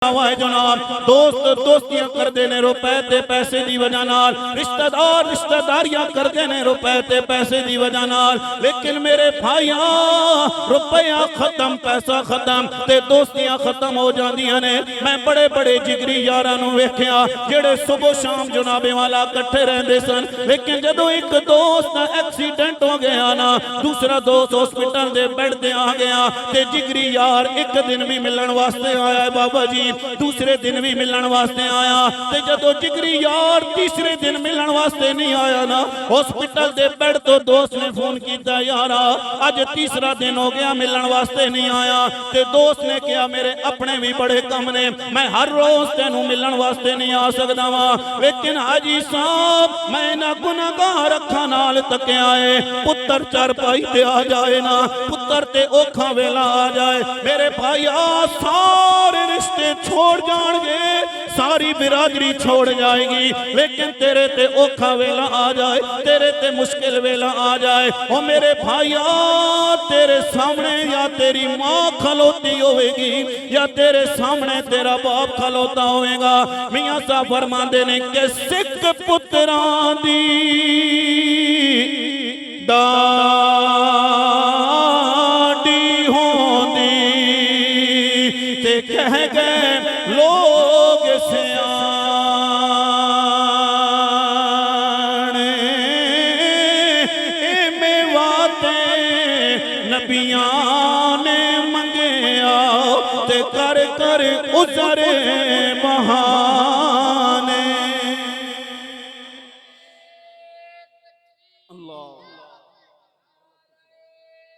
जनाब दोस्त दोस्तियां करते ने रुपए ते पैसे की वजह नाल, रिश्तेदार रिश्तेदारियां करते ने रुपए ते पैसे की वजह नाल। लेकिन मेरे भाइयों रुपया खत्म पैसा खत्म ते दोस्तियां खत्म हो जांदियां ने। मैं बड़े बड़े जिगरी यारां नूं वेखिया जेड़े सुबह शाम जनाबे वाला इकट्ठे रहंदे सन, लेकिन जदों एक दोस्त दा एक्सीडेंट हो गया ना, दूसरा दोस्त हॉस्पिटल दे बेड ते आ गया ते जिगरी यार एक दिन भी मिलण वास्ते आया है बाबा जी, दूसरे दिन भी मिलने वास्ते आया ते जदों जिगरी यार तीसरे दिन मिलने वास्ते नहीं आया ना, हॉस्पिटल दे बेड तो दोस्त ने फोन किया यार अज तीसरा दिन हो गया मिलने वास्ते नहीं आया। ते दोस्त ने कहा मेरे अपने भी बड़े कम ने, मैं हर रोज तेनू मिलने वास्ते नहीं आ सकदा वा, लेकिन हाजी साहब मैं ना गुनाहगार अखां नाल तकिया है, पुत्र चारपाई ते आ जाए ना, पुत्र ते औखा वेला आ जाए, मेरे भाई सारे रिश्ते छोड़ जाएंगे, सारी बिरादरी छोड़ जाएगी, लेकिन तेरे ते औखा वेला आ जाए, तेरे ते मुश्किल वेला आ जाए, ओ मेरे भाइया तेरे सामने या तेरी माँ खलोती होगी या तेरे सामने तेरा बाप खलोता होएगा। मियां साहब फरमाते ने कि सिख पुत्रां दी दाढ़ी होंदी ते कह गए लोग सियाने, मेवाते नबियां ने मंगया ते कर कर उजरे महा